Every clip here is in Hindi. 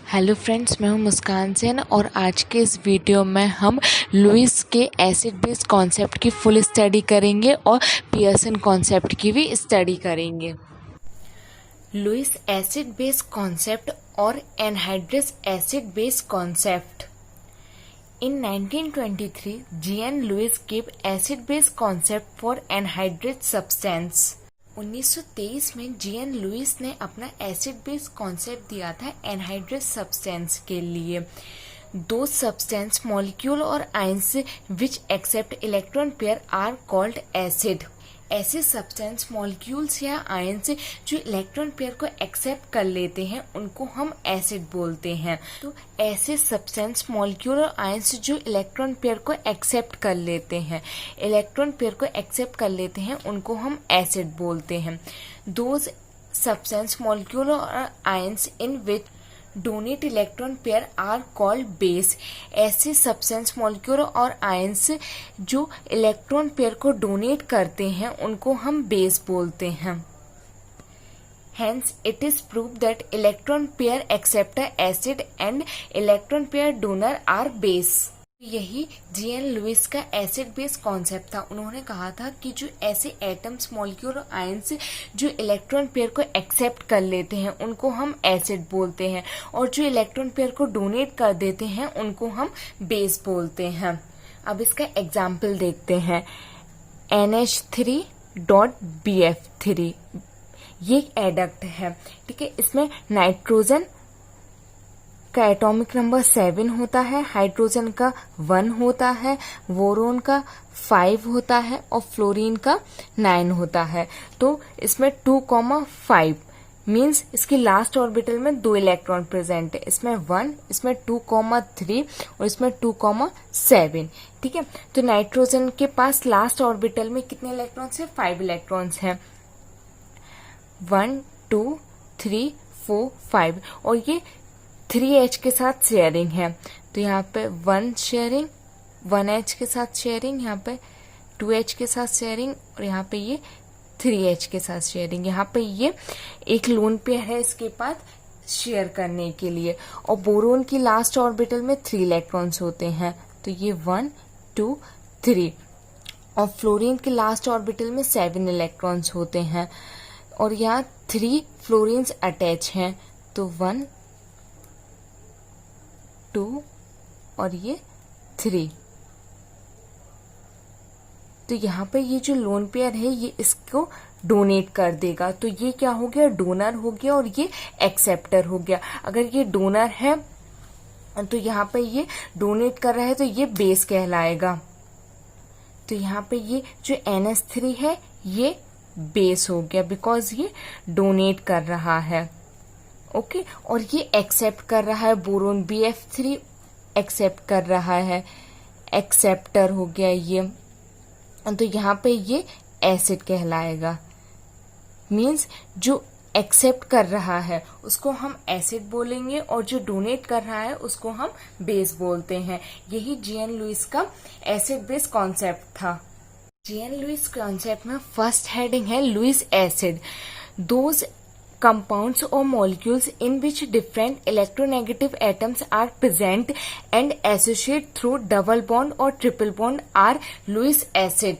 हेलो फ्रेंड्स, मैं हूं मुस्कान सेन और आज के इस वीडियो में हम लुईस के एसिड बेस कॉन्सेप्ट की फुल स्टडी करेंगे और पियर्सन कॉन्सेप्ट की भी स्टडी करेंगे। लुईस एसिड बेस कॉन्सेप्ट और anhydrous acid base concept. In 1923, G.N. Lewis gave acid-base concept for anhydrous substance. 1923 में G.N. लुइस ने अपना एसिड बेस कॉन्सेप्ट दिया था एनहाइड्रस सब्सटेंस के लिए। दो सब्सटेंस मॉलिक्यूल और ions which accept electron pair are called acid. ऐसे सब्सटेंस मॉलिक्यूल्स या आयंस जो इलेक्ट्रॉन पेयर को एक्सेप्ट कर लेते हैं उनको हम एसिड बोलते हैं। तो ऐसे सब्सटेंस मॉलिक्यूल और आयंस जो इलेक्ट्रॉन पेयर को एक्सेप्ट कर लेते हैं उनको हम एसिड बोलते हैं। दोज सब्सटेंस मॉलिक्यूल और ions in which donate electron pair are called base. ऐसे सब्सटेंस मॉलिक्यूल और आयंस जो इलेक्ट्रॉन पेयर को डोनेट करते हैं उनको हम बेस बोलते हैं। Hence, it is proved that electron pair acceptor acid and electron pair donor are base. यही G.N. लुइस का एसिड बेस कॉन्सेप्ट था। उन्होंने कहा था कि जो ऐसे एटम्स मॉलिक्यूल और आयंस जो इलेक्ट्रॉन पेयर को एक्सेप्ट कर लेते हैं उनको हम एसिड बोलते हैं और जो इलेक्ट्रॉन पेयर को डोनेट कर देते हैं उनको हम बेस बोलते हैं। अब इसका एग्जाम्पल देखते हैं। NH3.BF3 ये एक एडक्ट है, ठीक है। इसमें नाइट्रोजन का एटॉमिक नंबर 7 होता है, हाइड्रोजन का 1 होता है, बोरोन का 5 होता है और फ्लोरीन का 9 होता है। तो इसमें 2,5 मीन्स इसकी लास्ट ऑर्बिटल में 2 इलेक्ट्रॉन प्रेजेंट है। इसमें 1, इसमें 2,3 और इसमें 2,7, ठीक है। तो नाइट्रोजन के पास लास्ट ऑर्बिटल में कितने इलेक्ट्रॉन्स है? 5 इलेक्ट्रॉन्स हैं। 1, 2, 3, 4, 5 और ये 3H के साथ शेयरिंग है। तो यहाँ पे 1 शेयरिंग, 1H के साथ शेयरिंग, यहाँ पे 2H के साथ शेयरिंग और यहाँ पे ये 3H के साथ शेयरिंग। यहाँ पे ये एक लोन पेयर है इसके पास शेयर करने के लिए। और बोरोन की लास्ट ऑर्बिटल में 3 इलेक्ट्रॉन्स होते हैं। तो ये 1, 2, 3 और फ्लोरीन की लास्ट ऑर्बिटल में 7 इलेक्ट्रॉन्स होते हैं और यहाँ 3 फ्लोरीन्स अटैच हैं। तो 1, 2 और ये 3। तो यहाँ पे ये जो लोन पेयर है ये इसको डोनेट कर देगा। तो ये क्या हो गया? डोनर हो गया और ये एक्सेप्टर हो गया। अगर ये डोनर है तो यहाँ पे ये डोनेट कर रहा है तो ये बेस कहलाएगा। तो यहाँ पे ये जो NH3 है ये बेस हो गया बिकॉज ये डोनेट कर रहा है, ओके। और ये एक्सेप्ट कर रहा है, बोरोन BF3 एक्सेप्ट कर रहा है, एक्सेप्टर हो गया ये। तो यहाँ पे ये एसिड कहलाएगा। मीन्स जो एक्सेप्ट कर रहा है उसको हम एसिड बोलेंगे और जो डोनेट कर रहा है उसको हम बेस बोलते हैं। यही G.N. लुइस का एसिड बेस कॉन्सेप्ट था। G.N. लुइस कॉन्सेप्ट में फर्स्ट हेडिंग है Lewis acid. Those compounds or molecules in which different electronegative atoms are present and associate through double bond or triple bond are Lewis acid।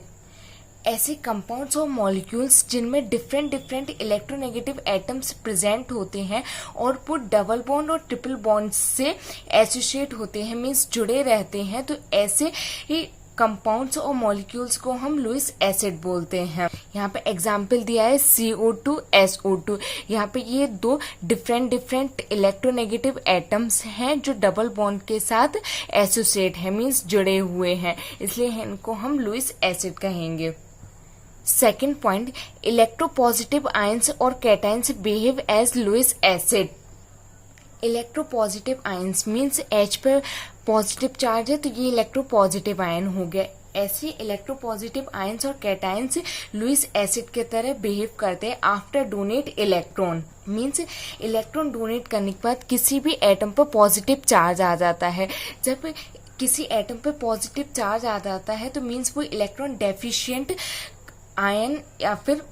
ऐसे कंपाउंड्स और मॉलिक्यूल्स जिनमें डिफरेंट इलेक्ट्रोनेगेटिव एटम्स प्रेजेंट होते हैं और वो डबल बॉन्ड और ट्रिपल बॉन्ड से एसोसिएट होते हैं, मीन्स जुड़े रहते हैं। तो ऐसे ही कंपाउंड्स और मॉलिक्यूल्स को हम लुइस एसिड बोलते हैं। यहाँ पे एग्जाम्पल दिया है CO2, SO2। यहाँ पे ये 2 डिफरेंट इलेक्ट्रोनेगेटिव एटम्स हैं जो डबल बॉन्ड के साथ एसोसिएट है, मीन्स जुड़े हुए हैं, इसलिए इनको हम लुइस एसिड कहेंगे। सेकेंड पॉइंट, इलेक्ट्रोपॉजिटिव आयंस और cations behave as Lewis acid. Electropositive ions means H पे पॉजिटिव चार्ज है तो ये इलेक्ट्रोपॉजिटिव आयन हो गया। ऐसे इलेक्ट्रोपॉजिटिव आयंस और कैटायंस लुइस एसिड के तरह बिहेव करते हैं after donate electron. Means electron donate करने के बाद किसी भी एटम पर पॉजिटिव चार्ज आ जाता है। जब किसी एटम पर पॉजिटिव चार्ज आ जाता है तो मीन्स वो इलेक्ट्रॉन डेफिशिएंट आयन या फिर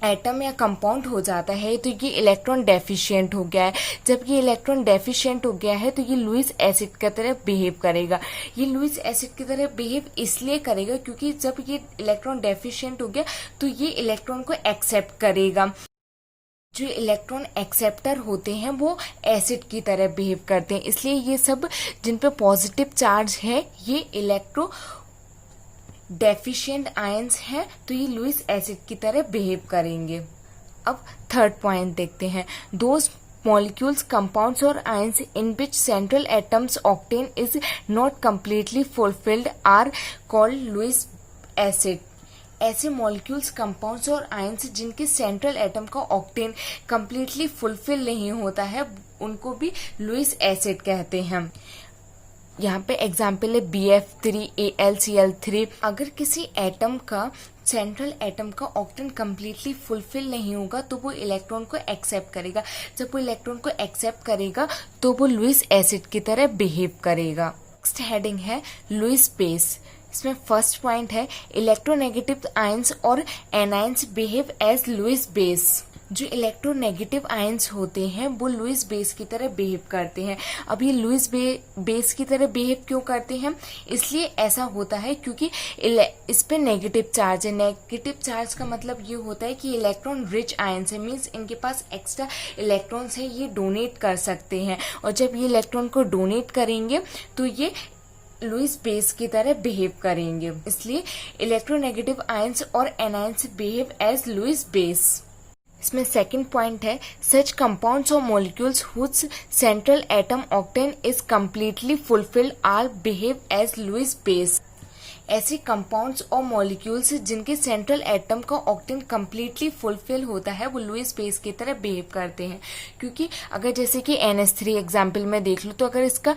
एटम या कंपाउंड हो जाता है तो ये इलेक्ट्रॉन डेफिशिएंट हो गया है। जब ये इलेक्ट्रॉन डेफिशिएंट हो गया है तो ये लुईस एसिड की तरह बिहेव करेगा। ये लुईस एसिड की तरह बिहेव इसलिए करेगा क्योंकि जब ये इलेक्ट्रॉन डेफिशिएंट हो गया तो ये इलेक्ट्रॉन को एक्सेप्ट करेगा। जो इलेक्ट्रॉन एक्सेप्टर होते हैं वो एसिड की तरह बिहेव करते हैं, इसलिए ये सब जिन पे पॉजिटिव चार्ज है ये इलेक्ट्रो डेफिशिएंट आयंस हैं, तो ये लुईस एसिड की तरह बिहेव करेंगे। अब थर्ड पॉइंट देखते हैं। Those molecules, compounds or ions in which central atoms octane is not completely fulfilled are called Lewis acid। ऐसे मॉलिक्यूल्स, कंपाउंड्स और आयंस जिनके सेंट्रल एटम का ऑक्टेन कंप्लीटली फुलफिल नहीं होता है उनको भी लुईस एसिड कहते हैं। यहाँ पे एग्जाम्पल है BF3 AlCl3। अगर किसी एटम का सेंट्रल एटम का ऑक्टेन कंप्लीटली फुलफिल नहीं होगा तो वो इलेक्ट्रॉन को एक्सेप्ट करेगा। जब वो इलेक्ट्रॉन को एक्सेप्ट करेगा तो वो लुईस एसिड की तरह बिहेव करेगा। नेक्स्ट हेडिंग है लुईस बेस। इसमें फर्स्ट पॉइंट है इलेक्ट्रोनेगेटिव आयंस और anions behave as Lewis base. जो इलेक्ट्रोनेगेटिव आयंस होते हैं वो लुईस बेस की तरह बिहेव करते हैं। अब ये लुईस बेस की तरह बिहेव क्यों करते हैं? इसलिए ऐसा होता है क्योंकि इस पे नेगेटिव चार्ज है। नेगेटिव चार्ज का मतलब ये होता है कि इलेक्ट्रॉन रिच आयंस है, मीन्स इनके पास एक्स्ट्रा इलेक्ट्रॉन्स है, ये डोनेट कर सकते हैं और जब ये इलेक्ट्रॉन को डोनेट करेंगे तो ये लुईस बेस की तरह बिहेव करेंगे। इसलिए इलेक्ट्रोनेगेटिव आयंस और anions behave as Lewis base. इसमें सेकंड पॉइंट है सच कंपाउंड्स और molecules whose central atom octane is completely fulfilled are behave as Lewis base. ऐसे कंपाउंड्स और मॉलिक्यूल्स जिनके सेंट्रल एटम का ऑक्टेन कम्प्लीटली फुलफिल होता है वो लुईस बेस की तरह बिहेव करते हैं। क्योंकि अगर जैसे कि NH3 एग्जाम्पल में देख लो तो अगर इसका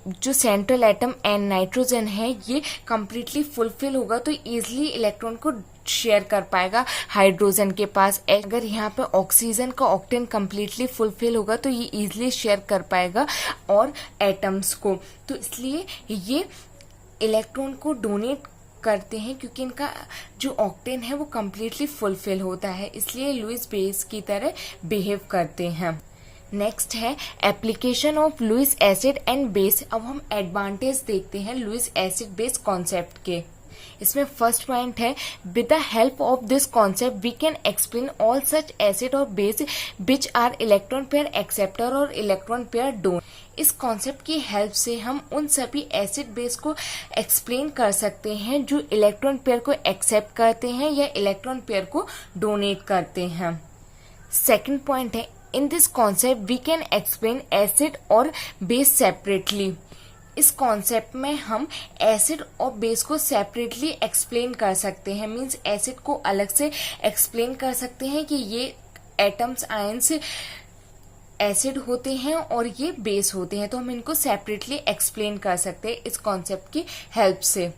जो सेंट्रल एटम N नाइट्रोजन है ये कम्प्लीटली फुलफिल होगा तो ईजिली इलेक्ट्रॉन को शेयर कर पाएगा हाइड्रोजन के पास। अगर यहाँ पे ऑक्सीजन का ऑक्टेन कम्प्लीटली फुलफिल होगा तो ये इजिली शेयर कर पाएगा और एटम्स को। तो इसलिए ये इलेक्ट्रॉन को डोनेट करते हैं क्योंकि इनका जो ऑक्टेन है वो कम्प्लीटली फुलफिल होता है, इसलिए लुईस बेस की तरह बिहेव करते हैं। नेक्स्ट है application of Lewis acid and base. अब हम एडवांटेज देखते हैं लुईस एसिड बेस कॉन्सेप्ट के। इसमें फर्स्ट पॉइंट है with the help of this concept we can explain all such acid और base which are electron pair acceptor और इलेक्ट्रॉन पेयर डोनर। इस कॉन्सेप्ट की हेल्प से हम उन सभी एसिड बेस को एक्सप्लेन कर सकते हैं जो इलेक्ट्रॉन पेयर को एक्सेप्ट करते हैं या इलेक्ट्रॉन पेयर को डोनेट करते हैं। सेकेंड पॉइंट है in this concept we can explain acid और बेस सेपरेटली। इस कॉन्सेप्ट में हम एसिड और बेस को सेपरेटली एक्सप्लेन कर सकते हैं, मीन्स एसिड को अलग से एक्सप्लेन कर सकते हैं कि ये एटम्स आयंस एसिड होते हैं और ये बेस होते हैं, तो हम इनको सेपरेटली एक्सप्लेन कर सकते हैं इस कॉन्सेप्ट की हेल्प से।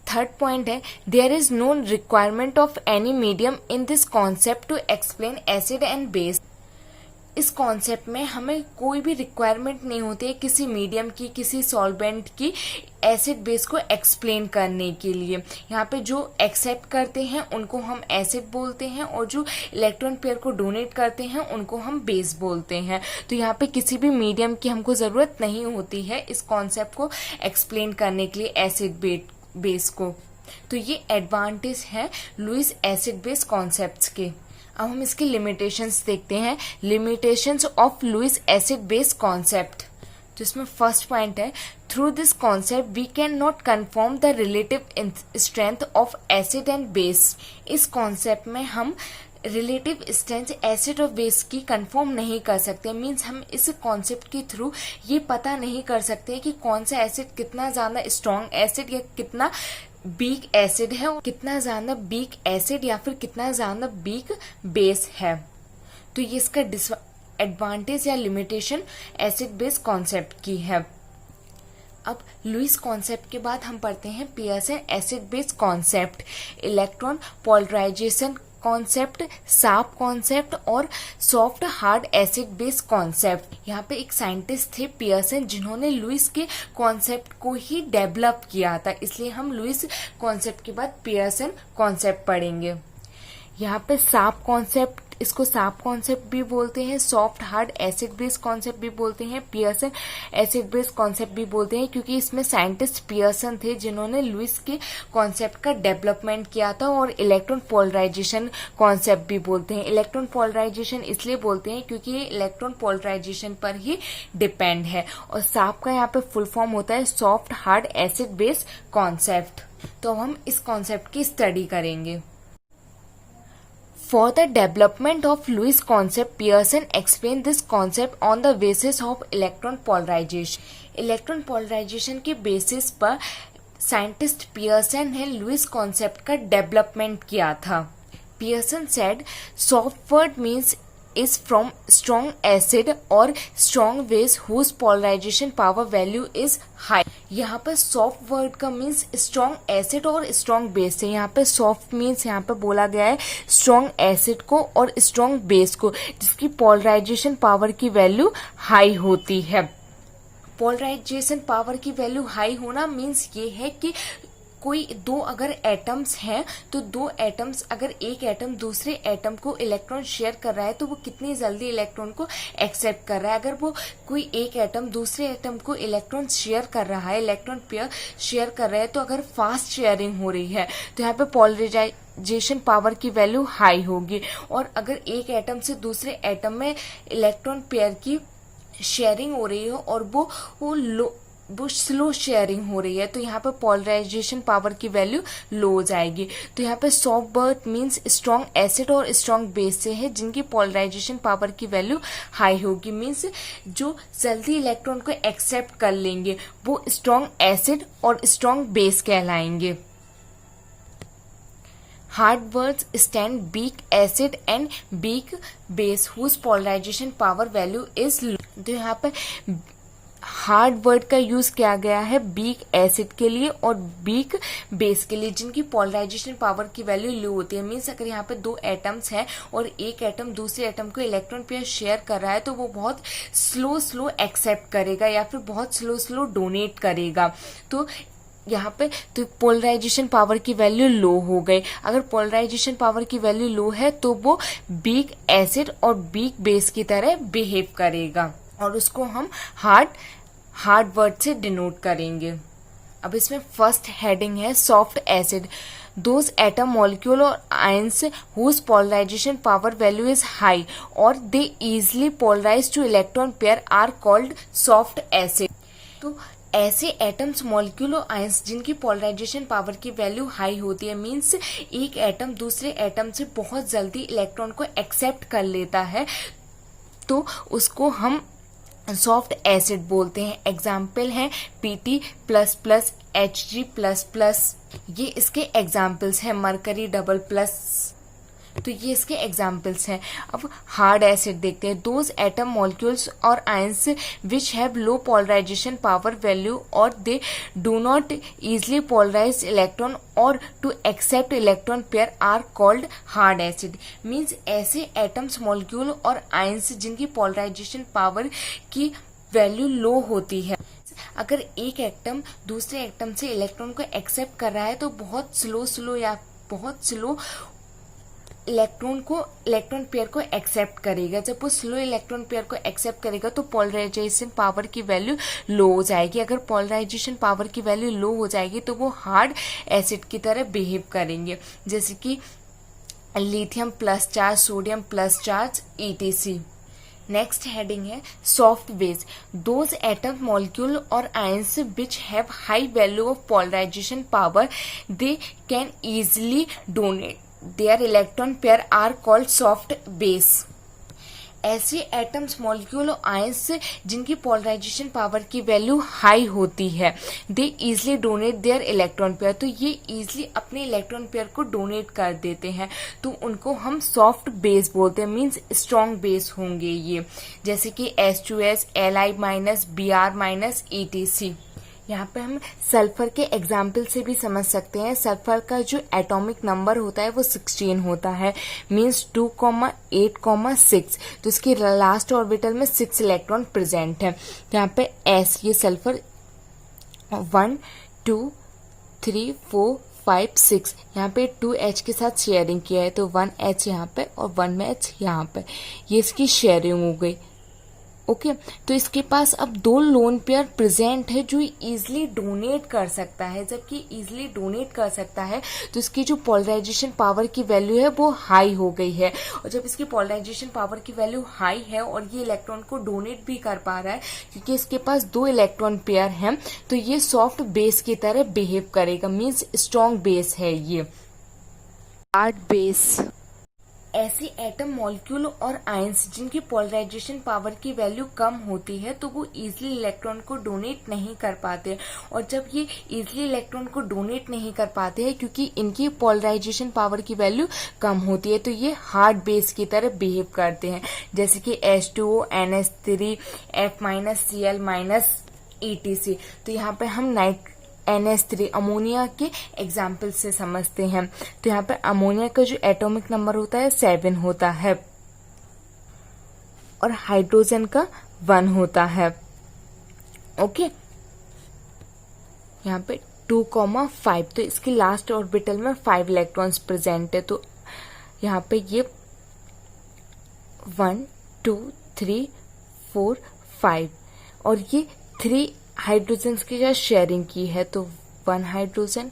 थर्ड पॉइंट है there is no requirement of any medium in this concept to explain acid and base. इस कॉन्सेप्ट में हमें कोई भी रिक्वायरमेंट नहीं होती है किसी मीडियम की, किसी सॉल्वेंट की एसिड बेस को एक्सप्लेन करने के लिए। यहाँ पे जो एक्सेप्ट करते हैं उनको हम एसिड बोलते हैं और जो इलेक्ट्रॉन पेयर को डोनेट करते हैं उनको हम बेस बोलते हैं। तो यहाँ पे किसी भी मीडियम की हमको ज़रूरत नहीं होती है इस कॉन्सेप्ट को एक्सप्लेन करने के लिए एसिड बेस को। तो ये एडवांटेज है लुईस एसिड बेस कॉन्सेप्ट्स के। अब हम इसकी लिमिटेशंस देखते हैं। Limitations of Lewis acid base concept. तो इसमें फर्स्ट पॉइंट है through this concept we can not confirm the relative strength of acid and base. इस कॉन्सेप्ट में हम रिलेटिव स्ट्रेंथ एसिड और बेस की कंफर्म नहीं कर सकते, मीन्स हम इस कॉन्सेप्ट के थ्रू ये पता नहीं कर सकते कि कौन सा एसिड कितना ज्यादा स्ट्रॉन्ग एसिड या कितना वीक एसिड है, कितना ज्यादा वीक एसिड या फिर कितना ज्यादा वीक बेस है। तो ये इसका एडवांटेज या लिमिटेशन एसिड बेस कॉन्सेप्ट की है। अब लुईस कॉन्सेप्ट के बाद हम पढ़ते हैं Pearson acid base concept, electron polarisation concept, sharp concept और soft hard acid base concept. यहाँ पे एक साइंटिस्ट थे पियर्सन जिन्होंने लुईस के कॉन्सेप्ट को ही डेवलप किया था, इसलिए हम लुईस कॉन्सेप्ट के बाद पियर्सन कॉन्सेप्ट पढ़ेंगे। यहाँ पे साप कॉन्सेप्ट, इसको साप कॉन्सेप्ट भी बोलते हैं, soft hard acid base concept भी बोलते हैं, पियर्सन एसिड बेस कॉन्सेप्ट भी बोलते हैं, क्योंकि इसमें साइंटिस्ट पियर्सन थे जिन्होंने लुईस के कॉन्सेप्ट का डेवलपमेंट किया था। और इलेक्ट्रॉन पोलराइजेशन कॉन्सेप्ट भी बोलते हैं। इलेक्ट्रॉन पोलराइजेशन इसलिए बोलते हैं क्योंकि ये इलेक्ट्रॉन पोलराइजेशन पर ही डिपेंड है। और साप का यहाँ पे फुल फॉर्म होता है soft hard acid base concept. तो हम इस कॉन्सेप्ट की स्टडी करेंगे। For the development of Lewis concept, Pearson explained this concept on the basis of electron polarization. Electron polarization के बेसिस पर साइंटिस्ट पियर्सन ने लुईस कॉन्सेप्ट का डेवलपमेंट किया था। Pearson said soft word means is from strong acid और strong base whose polarization power value is high। यहाँ पर सॉफ्ट वर्ड का मीन्स स्ट्रॉन्ग एसिड और स्ट्रॉन्ग बेस है। यहाँ पे सॉफ्ट मीन्स यहाँ पे बोला गया है स्ट्रॉन्ग एसिड को और स्ट्रॉन्ग बेस को, जिसकी पोलराइजेशन पावर की वैल्यू हाई होती है। पोलराइजेशन पावर की वैल्यू हाई होना मीन्स ये है कि कोई दो अगर एटम्स हैं तो दो एटम्स, अगर एक एटम दूसरे एटम को इलेक्ट्रॉन शेयर कर रहा है तो वो कितनी जल्दी इलेक्ट्रॉन को एक्सेप्ट कर रहा है। अगर वो कोई एक एटम दूसरे एटम को इलेक्ट्रॉन शेयर कर रहा है, इलेक्ट्रॉन पेयर शेयर कर रहा है, तो अगर फास्ट शेयरिंग हो रही है तो यहाँ पे पोलराइजेशन पावर की वैल्यू हाई होगी। और अगर एक एटम से दूसरे एटम में इलेक्ट्रॉन पेयर की शेयरिंग हो रही है और वो स्लो शेयरिंग हो रही है तो यहाँ पे पोलराइजेशन पावर की वैल्यू लो हो जाएगी। तो यहाँ पे soft word means strong acid और स्ट्रॉन्ग बेस से है जिनकी पोलराइजेशन पावर की वैल्यू हाई होगी। मीन्स जो जल्दी इलेक्ट्रॉन को एक्सेप्ट कर लेंगे वो स्ट्रॉन्ग एसिड और स्ट्रॉन्ग बेस कहलाएंगे। Hard words stand weak acid and weak base whose polarisation power value is low. तो यहाँ पे हार्ड वर्ड का यूज किया गया है वीक एसिड के लिए और वीक बेस के लिए, जिनकी पोलराइजेशन पावर की वैल्यू लो होती है। मीन्स अगर यहाँ पे दो एटम्स हैं और एक एटम दूसरे एटम को इलेक्ट्रॉन पेयर शेयर कर रहा है तो वो बहुत स्लो एक्सेप्ट करेगा या फिर बहुत स्लो डोनेट करेगा। तो यहाँ पे तो पोलराइजेशन पावर की वैल्यू लो हो गई। अगर पोलराइजेशन पावर की वैल्यू लो है तो वो वीक एसिड और वीक बेस की तरह बिहेव करेगा और उसको हम हार्ड वर्ड से डिनोट करेंगे। अब इसमें फर्स्ट हेडिंग है soft acid. Those atom molecule और ions whose polarisation power value is high और they easily polarise to electron pair are called soft acid. तो ऐसे एटम्स मॉलिक्यूल और आयंस जिनकी पोलराइजेशन पावर की वैल्यू हाई होती है, मीन्स एक एटम दूसरे एटम से बहुत जल्दी इलेक्ट्रॉन को एक्सेप्ट कर लेता है, तो उसको हम सॉफ्ट एसिड बोलते हैं। एग्जाम्पल हैं Pt++, Hg++, ये इसके एग्जाम्पल्स हैं। मरकरी डबल प्लस, तो ये इसके एग्जाम्पल्स हैं। अब हार्ड एसिड देखते हैं। दोज एटम मॉलिक्यूल्स और ions which have low polarisation power value और they do not easily polarise electron और to accept electron pair are called hard acid. Means ऐसे एटम्स मॉलिक्यूल और आयंस जिनकी पोलराइजेशन पावर की वैल्यू लो होती है। अगर एक एटम दूसरे एटम से इलेक्ट्रॉन को एक्सेप्ट कर रहा है तो बहुत स्लो इलेक्ट्रॉन पेयर को एक्सेप्ट करेगा। जब वो स्लो इलेक्ट्रॉन पेयर को एक्सेप्ट करेगा तो पोलराइजेशन पावर की वैल्यू लो हो जाएगी। अगर पोलराइजेशन पावर की वैल्यू लो हो जाएगी तो वो हार्ड एसिड की तरह बिहेव करेंगे, जैसे कि lithium plus charge, sodium plus charge, etc। Next heading है soft base. Those atom molecule और ions which have high value of polarisation power they can easily donate their electron pair are called soft base. ऐसे एटम्स मॉलिक्यूल और आयंस जिनकी पोलराइजेशन पावर की वैल्यू हाई होती है, they easily donate their electron pair, तो ये इजिली अपने इलेक्ट्रॉन पेयर को डोनेट कर देते हैं, तो उनको हम सॉफ्ट बेस बोलते हैं। मीन्स स्ट्रॉन्ग बेस होंगे ये, जैसे कि H2S, Li-, Br-, etc। यहाँ पे हम सल्फर के एग्जाम्पल से भी समझ सकते हैं। सल्फर का जो एटॉमिक नंबर होता है वो 16 होता है। मीन्स 2,8,6, तो इसकी लास्ट ऑर्बिटल में 6 इलेक्ट्रॉन प्रेजेंट है। यहाँ पे S, ये सल्फर 1, 2, 3, 4, 5 6, यहाँ पे 2H के साथ शेयरिंग किया है तो 1H यहाँ पे और 1H यहाँ पे, ये इसकी शेयरिंग हो गई। ओके तो इसके पास अब दो लोन पेयर प्रेजेंट है जो इजीली डोनेट कर सकता है। जबकि इजीली डोनेट कर सकता है तो इसकी जो पोलराइजेशन पावर की वैल्यू है वो हाई हो गई है, और जब इसकी पोलराइजेशन पावर की वैल्यू हाई है और ये इलेक्ट्रॉन को डोनेट भी कर पा रहा है क्योंकि इसके पास दो इलेक्ट्रॉन पेयर हैं, तो ये सॉफ्ट बेस की तरह बिहेव करेगा, मीन्स स्ट्रॉन्ग बेस है ये। हार्ड बेस ऐसे एटम मॉलिक्यूल और आयंस जिनकी पोलराइजेशन पावर की वैल्यू कम होती है तो वो इजीली इलेक्ट्रॉन को डोनेट नहीं कर पाते, और जब ये इजीली इलेक्ट्रॉन को डोनेट नहीं कर पाते हैं क्योंकि इनकी पोलराइजेशन पावर की वैल्यू कम होती है तो ये हार्ड बेस की तरह बिहेव करते हैं, जैसे कि H2O, NH3, F- Cl- ETC। तो यहाँ पे हम NH3 अमोनिया के एग्जाम्पल से समझते हैं। तो यहाँ पे अमोनिया का जो एटॉमिक नंबर होता है 7 होता है और हाइड्रोजन का 1 होता है। ओके यहाँ पे 2,5, तो इसकी लास्ट ऑर्बिटल में 5 इलेक्ट्रॉन्स प्रेजेंट है, तो यहाँ पे ये 1 2 3 4 5 और ये 3 हाइड्रोजन की जो शेयरिंग की है, तो 1 हाइड्रोजन,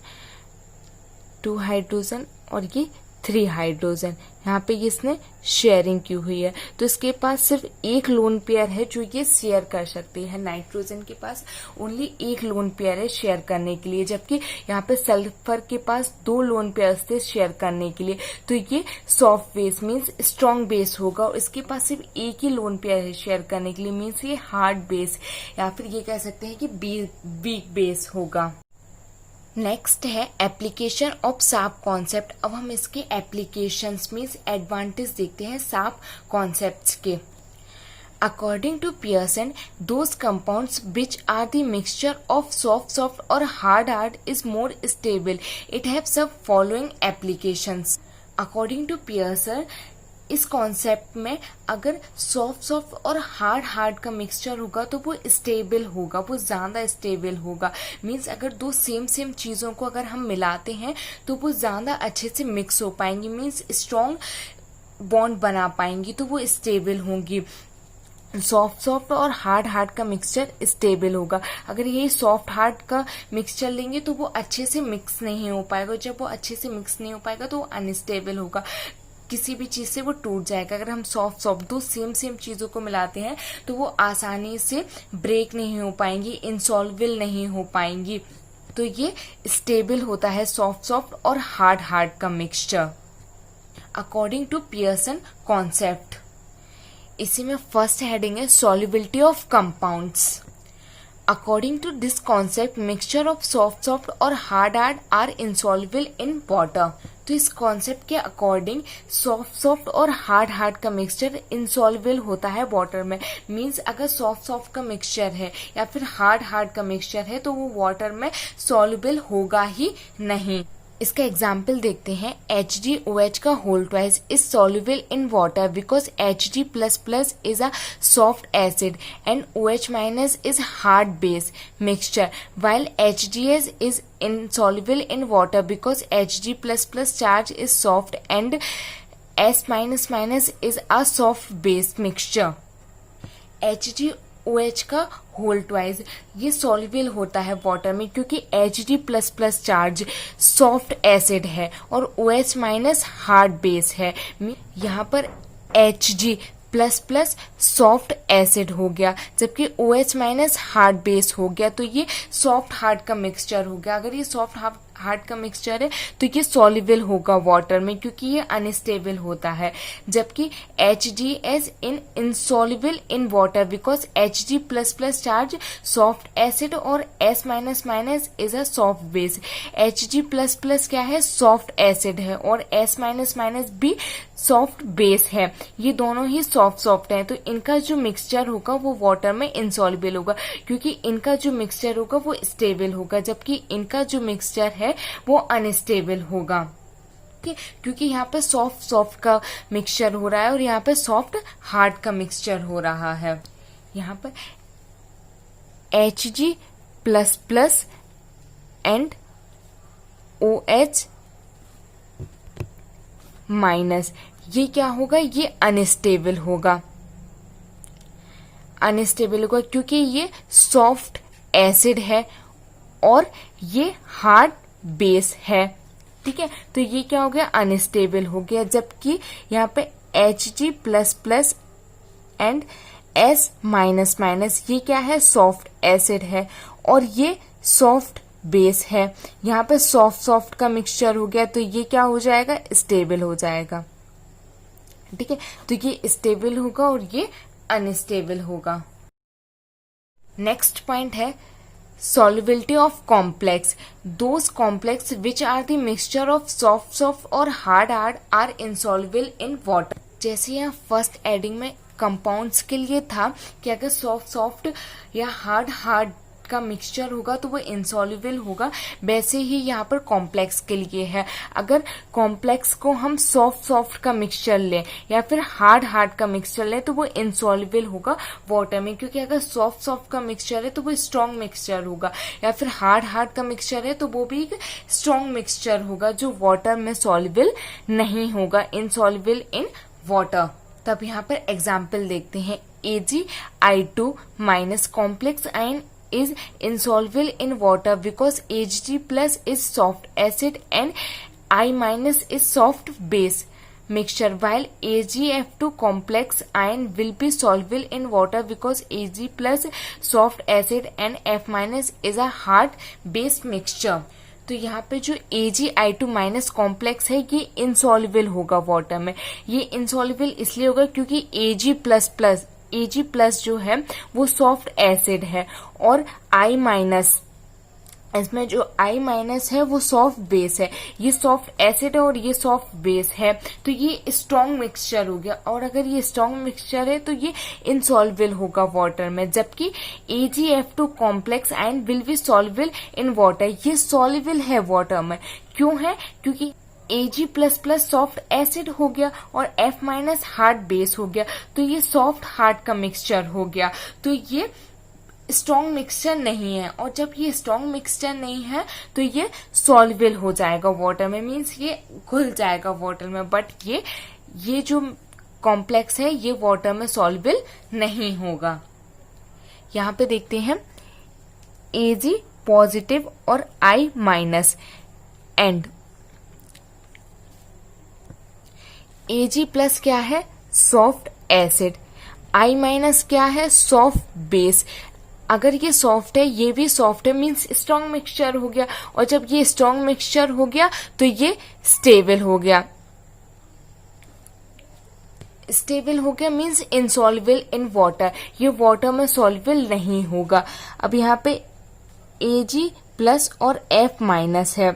2 हाइड्रोजन और ये 3 हाइड्रोजन, यहाँ पे इसने शेयरिंग की हुई है। तो इसके पास सिर्फ एक लोन पेयर है जो ये शेयर कर सकती है। नाइट्रोजन के पास ओनली एक लोन पेयर है शेयर करने के लिए, जबकि यहाँ पे सल्फर के पास 2 लोन पेयर थे शेयर करने के लिए। तो ये soft base means strong base होगा, और इसके पास सिर्फ एक ही लोन पेयर है शेयर करने के लिए, मीन्स ये हार्ड बेस या फिर ये कह सकते हैं कि वीक बेस होगा। नेक्स्ट है एप्लीकेशन ऑफ साप कॉन्सेप्ट। अब हम इसके एप्लीकेशंस मीन्स एडवांटेज देखते हैं साप कॉन्सेप्ट्स के। According to Pearson, those compounds which are the mixture of soft और hard is more stable. It have सब following applications. According to Pearson, इस कॉन्सेप्ट में अगर सॉफ्ट और हार्ड का मिक्सचर होगा तो वो स्टेबल होगा, वो ज्यादा स्टेबल होगा। मीन्स अगर दो सेम चीजों को अगर हम मिलाते हैं तो वो ज्यादा अच्छे से मिक्स हो पाएंगी, मीन्स स्ट्रॉन्ग बॉन्ड बना पाएंगी, तो वो स्टेबल होंगी। सॉफ्ट और हार्ड का मिक्सचर स्टेबल होगा। अगर ये सॉफ्ट हार्ड का मिक्सचर लेंगे तो वो अच्छे से मिक्स नहीं हो पाएगा, जब वो अच्छे से मिक्स नहीं हो पाएगा तो वो अनस्टेबल होगा, किसी भी चीज से वो टूट जाएगा। अगर हम सॉफ्ट दो सेम चीजों को मिलाते हैं तो वो आसानी से ब्रेक नहीं हो पाएंगी, इंसॉल्वेबल नहीं हो पाएंगी। तो ये स्टेबल होता है सॉफ्ट और हार्ड का mixture according to Pearson concept. इसी में फर्स्ट हेडिंग है solubility of compounds. According to this concept, mixture of soft और hard are insoluble in water। तो इस कॉन्सेप्ट के अकॉर्डिंग सॉफ्ट और हार्ड का मिक्सचर इंसॉल्युबल होता है वाटर में। मींस अगर सॉफ्ट का मिक्सचर है या फिर हार्ड का मिक्सचर है तो वो वाटर में सॉल्युबल होगा ही नहीं। इसका एग्जाम्पल देखते हैं। HgOH का whole twice is soluble in water because Hg++ is a soft acid and OH- is hard base mixture, while HgS is insoluble in water because Hg++ charge is soft and S- is a soft base mixture। HgOH का होल ट्वाइस ये सॉल्युबल होता है वाटर में क्योंकि Hg++ चार्ज सॉफ्ट एसिड है और OH- हार्ड बेस है। यहाँ पर Hg++ सॉफ्ट एसिड हो गया जबकि OH- हार्ड बेस हो गया, तो ये सॉफ्ट हार्ड का मिक्सचर हो गया। अगर ये सॉफ्ट हार्ड का मिक्सचर है तो ये सॉल्युबल होगा वाटर में क्योंकि ये अनस्टेबल होता है, जबकि HgS insoluble in water because Hg++ charge soft acid और S- is a soft base. Hg++ क्या है, सॉफ्ट एसिड है और S- भी सॉफ्ट बेस है। ये दोनों ही सॉफ्ट हैं, तो इनका जो मिक्सचर होगा वो वाटर में इनसॉल्युबल होगा क्योंकि इनका जो मिक्सचर होगा वो स्टेबल होगा, जबकि इनका जो मिक्सचर है वो अनस्टेबल होगा। क्योंकि यहाँ पे सॉफ्ट का मिक्सचर हो रहा है और यहाँ पे सॉफ्ट हार्ड का मिक्सचर हो रहा है। यहाँ पर Hg++ एंड OH माइनस। ये क्या होगा, ये अनस्टेबल होगा, अनस्टेबल होगा क्योंकि ये सॉफ्ट एसिड है और ये हार्ड बेस है। ठीक है, तो ये क्या हो गया, अनस्टेबल हो गया। जबकि यहाँ पे Hg plus plus and S minus minus, ये क्या है, सॉफ्ट एसिड है और ये सॉफ्ट बेस है। यहाँ पे सॉफ्ट सॉफ्ट का मिक्सचर हो गया तो ये क्या हो जाएगा, स्टेबल हो जाएगा। ठीक है, तो ये स्टेबल होगा और ये अनस्टेबल होगा। नेक्स्ट पॉइंट है solubility of complex. Those complex which are the mixture of soft और hard are insoluble in water. जैसे यहाँ फर्स्ट एडिंग में कंपाउंड्स के लिए था कि अगर सॉफ्ट या हार्ड का मिक्सचर होगा तो वो इंसॉल्युबल होगा, वैसे ही यहाँ पर कॉम्प्लेक्स के लिए है। अगर कॉम्प्लेक्स को हम सॉफ्ट का मिक्सचर लें या फिर हार्ड का मिक्सचर लें तो वो इंसॉल्युबल होगा वाटर में, क्योंकि अगर सॉफ्ट का मिक्सचर है तो वो स्ट्रॉन्ग मिक्सचर होगा, या फिर हार्ड का मिक्सचर है तो वो भी एक स्ट्रॉन्ग मिक्सचर होगा जो वाटर में सॉल्युबल नहीं होगा, इनसॉल्युबल इन वाटर। तब यहाँ पर एग्जाम्पल देखते हैं। AgI2 minus complex ion is insoluble in water because Hg plus is soft acid and I minus is soft base mixture, while AgF2 complex ion will be soluble in water because Ag plus soft acid and F minus is a hard base mixture. तो यहाँ पे जो AgI2 माइनस कॉम्प्लेक्स है ये इंसॉल्युबल होगा वाटर में। ये इंसॉल्युबल इसलिए होगा क्योंकि Ag प्लस जो है वो सॉफ्ट एसिड है और I माइनस, इसमें जो I माइनस है वो सॉफ्ट बेस है। ये सॉफ्ट एसिड है और ये सॉफ्ट बेस है, तो ये स्ट्रॉन्ग मिक्सचर हो गया। और अगर ये स्ट्रॉन्ग मिक्सचर है तो ये इनसॉल्युबल होगा वाटर में। जबकि AgF2 complex ion will be soluble in water, ये सॉल्युबल है वाटर में। क्यों है, क्योंकि Ag plus plus soft acid हो गया और F माइनस हार्ड बेस हो गया, तो ये सॉफ्ट हार्ड का मिक्सचर हो गया, तो ये स्ट्रॉन्ग मिक्सचर नहीं है। और जब ये स्ट्रॉन्ग मिक्सचर नहीं है तो ये सॉल्युबल हो जाएगा वाटर में, मीन्स ये घुल जाएगा वाटर में। बट ये जो कॉम्प्लेक्स है ये वाटर में सॉल्युबल नहीं होगा। यहाँ पे देखते हैं Ag पॉजिटिव और I minus and Ag plus क्या है, सॉफ्ट एसिड, I माइनस क्या है, सॉफ्ट बेस। अगर ये सॉफ्ट है ये भी सॉफ्ट है, मीन्स स्ट्रॉन्ग मिक्सचर हो गया। और जब ये स्ट्रॉन्ग मिक्सचर हो गया तो ये स्टेबल हो गया। स्टेबल हो गया मीन्स इनसॉल्युबल इन वाटर, ये वाटर में सॉल्युबल नहीं होगा। अब यहाँ पे Ag प्लस और F माइनस है,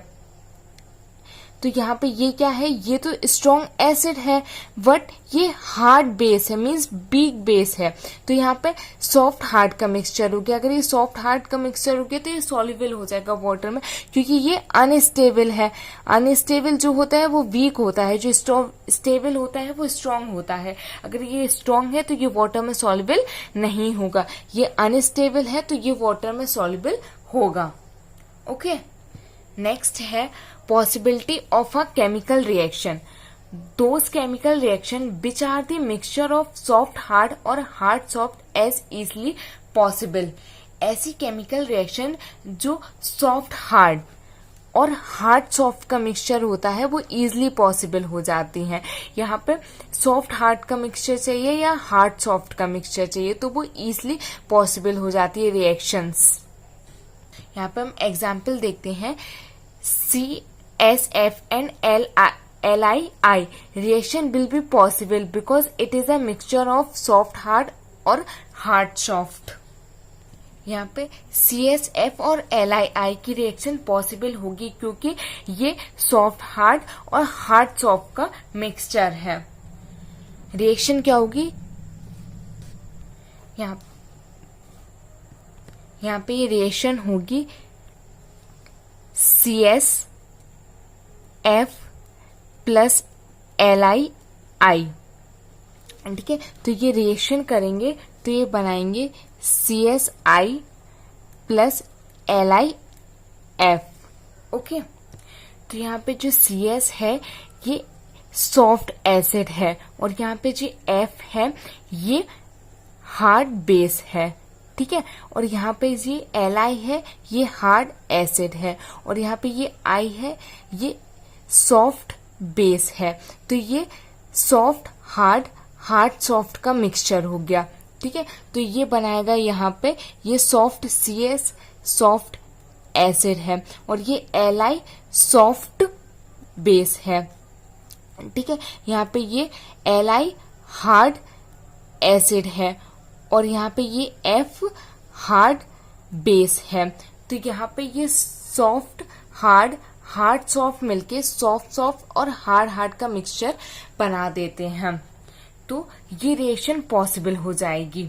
तो यहाँ पे ये क्या है, ये तो स्ट्रॉन्ग एसिड है बट ये हार्ड बेस है, मीन्स वीक बेस है। तो यहाँ पे सॉफ्ट हार्ड का मिक्सचर हो गया। अगर ये सॉफ्ट हार्ड का मिक्सचर हो गया तो ये सॉल्युबल हो जाएगा वाटर में, क्योंकि ये अनस्टेबल है। अनस्टेबल जो होता है वो वीक होता है, जो स्टेबल होता है वो स्ट्रॉन्ग होता है। अगर ये स्ट्रॉन्ग है तो ये वाटर में सॉल्युबल नहीं होगा, ये अनस्टेबल है तो ये वाटर में सॉल्युबल होगा। ओके, नेक्स्ट है possibility of a chemical reaction. Those chemical reaction which are the mixture of soft hard or hard soft as easily possible. ऐसी chemical reaction जो soft hard और हार्ड सॉफ्ट का मिक्सचर होता है वो इजिली पॉसिबल हो जाती हैं। यहाँ पे सॉफ्ट हार्ड का मिक्सचर चाहिए या हार्ड सॉफ्ट का मिक्सचर चाहिए तो वो इजिली पॉसिबल हो जाती है रिएक्शंस। यहाँ पे हम एग्जाम्पल देखते हैं। CSF and LiI reaction will be possible because it is a mixture of soft hard और hard soft। यहाँ पे CSF और LiI की रिएक्शन पॉसिबल होगी क्योंकि ये सॉफ्ट हार्ड और हार्ड सॉफ्ट का मिक्सचर है। रिएक्शन क्या होगी, यहाँ पे ये रिएक्शन होगी CSF प्लस LiI। ठीक है, तो ये रिएक्शन करेंगे तो ये बनाएंगे CSI प्लस LiF। ओके, तो यहाँ पे जो CS है ये सॉफ्ट एसिड है, और यहाँ पे जो F है ये हार्ड बेस है, ठीक है। और यहाँ पे ये Li है ये हार्ड एसिड है, और यहाँ पे ये I है ये सॉफ्ट बेस है। तो ये सॉफ्ट हार्ड, हार्ड सॉफ्ट का मिक्सचर हो गया, ठीक है। तो ये बनाएगा यहाँ पे ये सॉफ्ट CS सॉफ्ट एसिड है, और ये Li सॉफ्ट बेस है, ठीक है। यहाँ पे ये Li हार्ड एसिड है, और यहाँ पे ये F हार्ड बेस है। तो यहाँ पे ये सॉफ्ट हार्ड, हार्ड सॉफ्ट मिलके सॉफ्ट सॉफ्ट और हार्ड हार्ड का मिक्सचर बना देते हैं। तो ये रिएक्शन पॉसिबल हो जाएगी।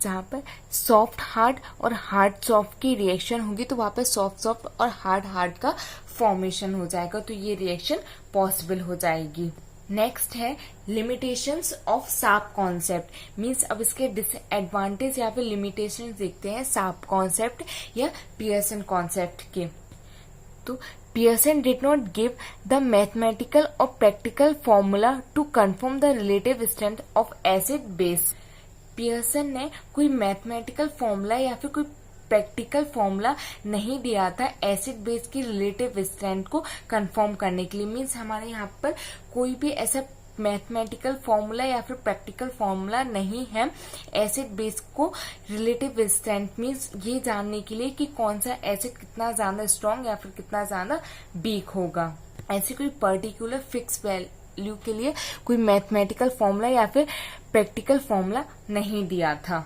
जहाँ पर सॉफ्ट हार्ड और हार्ड सॉफ्ट की रिएक्शन होगी तो वहाँ पे सॉफ्ट सॉफ्ट और हार्ड हार्ड का फॉर्मेशन हो जाएगा, तो ये रिएक्शन पॉसिबल हो जाएगी। नेक्स्ट है लिमिटेशंस ऑफ साप कॉन्सेप्ट, मीन्स अब इसके डिसएडवांटेज या फिर लिमिटेशन देखते हैं साप कॉन्सेप्ट या पियर्सन कॉन्सेप्ट के। तो Pearson did not give the mathematical और practical formula to confirm the relative strength of acid base. Pearson ने कोई मैथमेटिकल फॉर्मूला या फिर कोई प्रैक्टिकल फॉर्मूला नहीं दिया था एसिड बेस की रिलेटिव स्ट्रेंथ को कंफर्म करने के लिए। मीन्स हमारे यहाँ पर कोई भी ऐसा मैथमेटिकल फॉर्मूला या फिर प्रैक्टिकल फॉर्मूला नहीं है एसिड बेस को रिलेटिव स्ट्रेंथ मीन्स ये जानने के लिए कि कौन सा एसिड कितना ज्यादा स्ट्रॉन्ग या फिर कितना ज्यादा वीक होगा। ऐसी कोई पर्टिकुलर फिक्स वैल्यू के लिए कोई मैथमेटिकल फॉर्मूला या फिर प्रैक्टिकल फॉर्मूला नहीं दिया था।